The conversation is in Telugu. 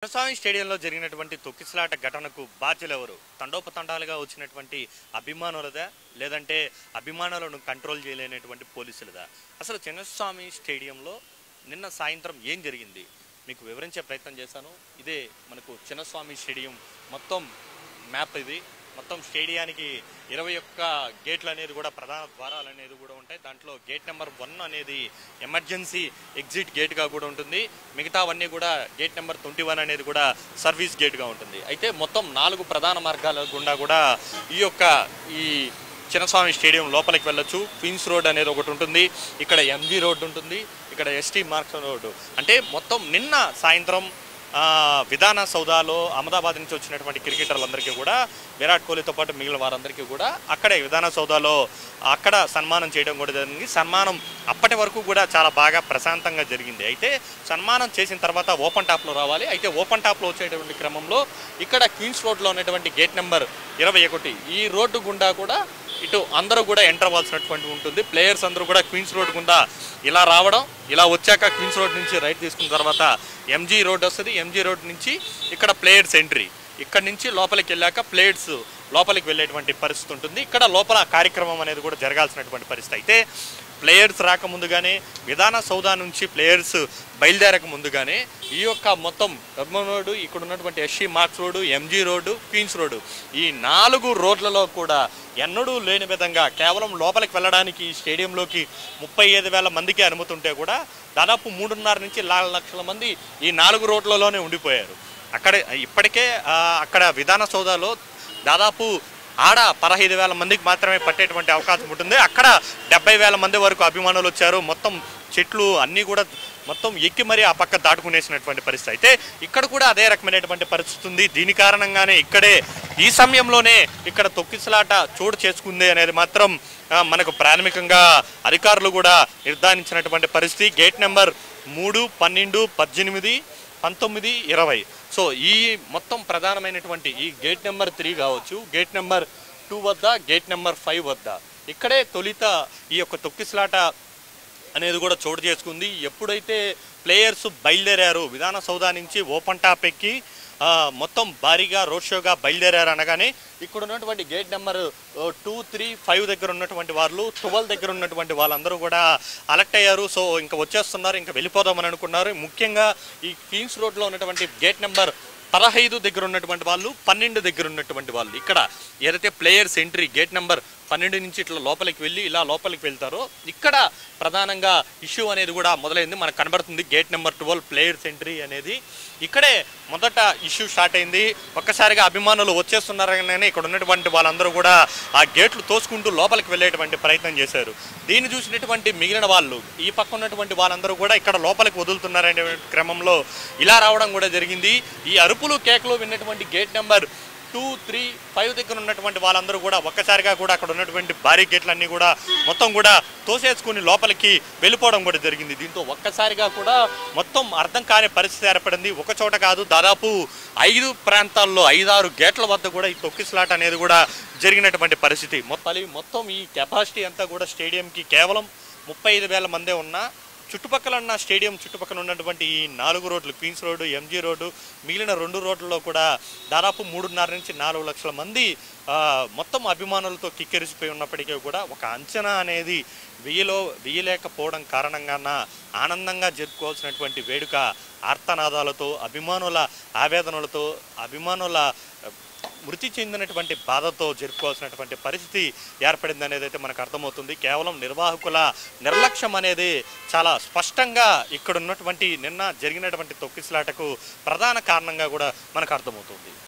చిన్నస్వామి స్టేడియంలో జరిగినటువంటి తొక్కిసలాట ఘటనకు బాధ్యులెవరు? తండోపతండాలుగా వచ్చినటువంటి అభిమానులదా, లేదంటే అభిమానులను కంట్రోల్ చేయలేనటువంటి పోలీసులదా? అసలు చిన్నస్వామి స్టేడియంలో నిన్న సాయంత్రం ఏం జరిగింది మీకు వివరించే ప్రయత్నం చేశాను. ఇదే మనకు చిన్నస్వామి స్టేడియం మొత్తం మ్యాప్. ఇది మొత్తం స్టేడియానికి 21 గేట్లు అనేది కూడా ప్రధాన ద్వారాలు అనేది కూడా ఉంటాయి. దాంట్లో గేట్ నెంబర్ 1 అనేది ఎమర్జెన్సీ ఎగ్జిట్ గేట్గా కూడా ఉంటుంది. మిగతావన్నీ కూడా గేట్ నెంబర్ 21 అనేది కూడా సర్వీస్ గేట్గా ఉంటుంది. అయితే మొత్తం 4 ప్రధాన మార్గాల గుండా కూడా ఈ చిన్నస్వామి స్టేడియం లోపలికి వెళ్ళొచ్చు. క్వీన్స్ రోడ్ అనేది ఒకటి ఉంటుంది, ఇక్కడ ఎంజీ రోడ్ ఉంటుంది, ఇక్కడ ఎస్టీ మార్క్స్ రోడ్డు. అంటే మొత్తం నిన్న సాయంత్రం విధాన సౌదాలో అహ్మదాబాద్ నుంచి వచ్చినటువంటి క్రికెటర్లందరికీ కూడా, విరాట్ కోహ్లీతో పాటు మిగిలిన వారందరికీ కూడా అక్కడే విధాన సౌదాలో అక్కడ సన్మానం చేయడం కూడా జరిగింది. సన్మానం అప్పటి వరకు కూడా చాలా బాగా ప్రశాంతంగా జరిగింది. అయితే సన్మానం చేసిన తర్వాత ఓపెన్ టాప్లో రావాలి. అయితే ఓపెన్ టాప్లో వచ్చేటువంటి క్రమంలో ఇక్కడ క్వీన్స్ రోడ్లో ఉన్నటువంటి గేట్ నెంబర్ 21 ఈ రోడ్డు గుండా కూడా ఇటు అందరూ కూడా ఎంటర్ అవ్వాల్సినటువంటి ఉంటుంది. ప్లేయర్స్ అందరూ కూడా క్వీన్స్ రోడ్ గుండా ఇలా రావడం, ఇలా వచ్చాక క్వీన్స్ రోడ్ నుంచి రైట్ తీసుకున్న తర్వాత ఎంజీ రోడ్ వస్తుంది. ఎంజీ రోడ్ నుంచి ఇక్కడ ప్లేయర్స్ ఎంట్రీ, ఇక్కడ నుంచి లోపలికి వెళ్ళాక ప్లేయర్స్ లోపలికి వెళ్ళేటువంటి పరిస్థితి ఉంటుంది. ఇక్కడ లోపల కార్యక్రమం అనేది కూడా జరగాల్సినటువంటి పరిస్థితి. అయితే ప్లేయర్స్ రాకముందుగానే, విధాన సౌదా నుంచి ప్లేయర్స్ బయలుదేరక ముందుగానే ఈ మొత్తం కర్మన్ రోడ్డు, ఇక్కడ ఉన్నటువంటి SC marks road, MG road, queens road, ఈ 4 రోడ్లలో కూడా ఎన్నడూ లేని విధంగా కేవలం లోపలికి వెళ్ళడానికి ఈ స్టేడియంలోకి 35,000 మందికి అనుమతి ఉంటే కూడా దాదాపు 3.5 నుంచి 4 లక్షల మంది ఈ 4 రోడ్లలోనే ఉండిపోయారు. ఇప్పటికే అక్కడ విధాన సౌదాలో దాదాపు 15,000 మందికి మాత్రమే పట్టేటువంటి అవకాశం ఉంటుంది. అక్కడ 70,000 మంది వరకు అభిమానులు వచ్చారు. మొత్తం చెట్లు అన్నీ కూడా మొత్తం ఎక్కి మరీ ఆ పక్క దాటుకునేసినటువంటి పరిస్థితి. అయితే ఇక్కడ కూడా అదే రకమైనటువంటి పరిస్థితి ఉంది. దీని కారణంగానే ఈ సమయంలోనే ఇక్కడ తొక్కిసలాట చోటు చేసుకుంది అనేది మాత్రం మనకు ప్రాథమికంగా అధికారులు కూడా నిర్ధారించినటువంటి పరిస్థితి. Gate number 3, 12, 18, 19, 20. సో ఈ మొత్తం ప్రధానమైనటువంటి ఈ గేట్ నెంబర్ 3 కావచ్చు, గేట్ నెంబర్ 2 వద్ద, గేట్ నెంబర్ 5 వద్ద ఇక్కడే తొలిత ఈ తొక్కిసలాట అనేది కూడా చోటు చేసుకుంది. ఎప్పుడైతే ప్లేయర్స్ బయలుదేరారు విధాన సౌదా నుంచి ఓపెన్ టాప్ ఎక్కి మొత్తం భారీగా రోడ్ షోగా బయలుదేరారు అనగానే ఇక్కడ ఉన్నటువంటి గేట్ నెంబర్ 2, 3, 5 దగ్గర ఉన్నటువంటి వాళ్ళు, 12 దగ్గర ఉన్నటువంటి వాళ్ళందరూ కూడా అలర్ట్ అయ్యారు. సో ఇంకా వచ్చేస్తున్నారు, ఇంకా వెళ్ళిపోదామని అనుకున్నారు. ముఖ్యంగా ఈ క్వీన్స్ రోడ్లో ఉన్నటువంటి గేట్ నెంబర్ 15 దగ్గర ఉన్నటువంటి వాళ్ళు, 12 దగ్గర ఉన్నటువంటి వాళ్ళు, ఇక్కడ ఏదైతే ప్లేయర్స్ ఎంట్రీ గేట్ నెంబర్ 12 నుంచి ఇట్లా లోపలికి వెళ్ళి ఇలా లోపలికి వెళ్తారో ఇక్కడ ప్రధానంగా ఇష్యూ అనేది కూడా మొదలైంది. మనకు కనబడుతుంది గేట్ నెంబర్ 12 ప్లేయర్స్ ఎంట్రీ అనేది ఇక్కడే మొదట ఇష్యూ స్టార్ట్ అయింది. ఒక్కసారిగా అభిమానులు వచ్చేస్తున్నారనే ఇక్కడ ఉన్నటువంటి వాళ్ళందరూ కూడా ఆ గేట్లు తోసుకుంటూ లోపలికి వెళ్ళేటువంటి ప్రయత్నం చేశారు. దీన్ని చూసినటువంటి మిగిలిన వాళ్ళు, ఈ పక్క ఉన్నటువంటి వాళ్ళందరూ కూడా ఇక్కడ లోపలికి వదులుతున్నారనే క్రమంలో ఇలా రావడం కూడా జరిగింది. ఈ అరుపులు కేకలు విన్నటువంటి గేట్ నెంబర్ 2, 3, 5 దగ్గర ఉన్నటువంటి వాళ్ళందరూ కూడా ఒక్కసారిగా కూడా అక్కడ ఉన్నటువంటి భారీ గేట్లన్నీ కూడా మొత్తం కూడా తోసేసుకుని లోపలికి వెళ్ళిపోవడం కూడా జరిగింది. దీంతో ఒక్కసారిగా కూడా మొత్తం అర్థం కాని పరిస్థితి ఏర్పడింది. ఒక చోట కాదు, దాదాపు 5 ప్రాంతాల్లో 5-6 గేట్ల వద్ద కూడా ఈ తొక్కిసలాట అనేది కూడా జరిగినటువంటి పరిస్థితి. మొత్తం ఈ కెపాసిటీ అంతా కూడా స్టేడియంకి కేవలం 35,000 మందే ఉన్నా చుట్టుపక్కల ఉన్న స్టేడియం చుట్టుపక్కల ఉన్నటువంటి ఈ 4 రోడ్లు, క్వీన్స్ రోడ్డు, ఎంజీ రోడ్డు, మిగిలిన 2 రోడ్లలో కూడా దాదాపు 3.5 నుంచి 4 లక్షల మంది మొత్తం అభిమానులతో కిక్కిరిసిపోయి ఉన్నప్పటికీ కూడా ఒక అంచనా అనేది వేయలేకపోవడం కారణంగా ఆనందంగా జరుపుకోవాల్సినటువంటి వేడుక ఆర్తనాదాలతో, అభిమానుల ఆవేదనలతో, అభిమానుల మృతి చెందినటువంటి బాధతో జరుపుకోవాల్సినటువంటి పరిస్థితి ఏర్పడింది అనేది అయితే మనకు అర్థమవుతుంది. కేవలం నిర్వాహకుల నిర్లక్ష్యం అనేది చాలా స్పష్టంగా ఇక్కడ ఉన్నటువంటి నిన్న జరిగినటువంటి తొక్కిసలాటకు ప్రధాన కారణంగా కూడా మనకు అర్థమవుతుంది.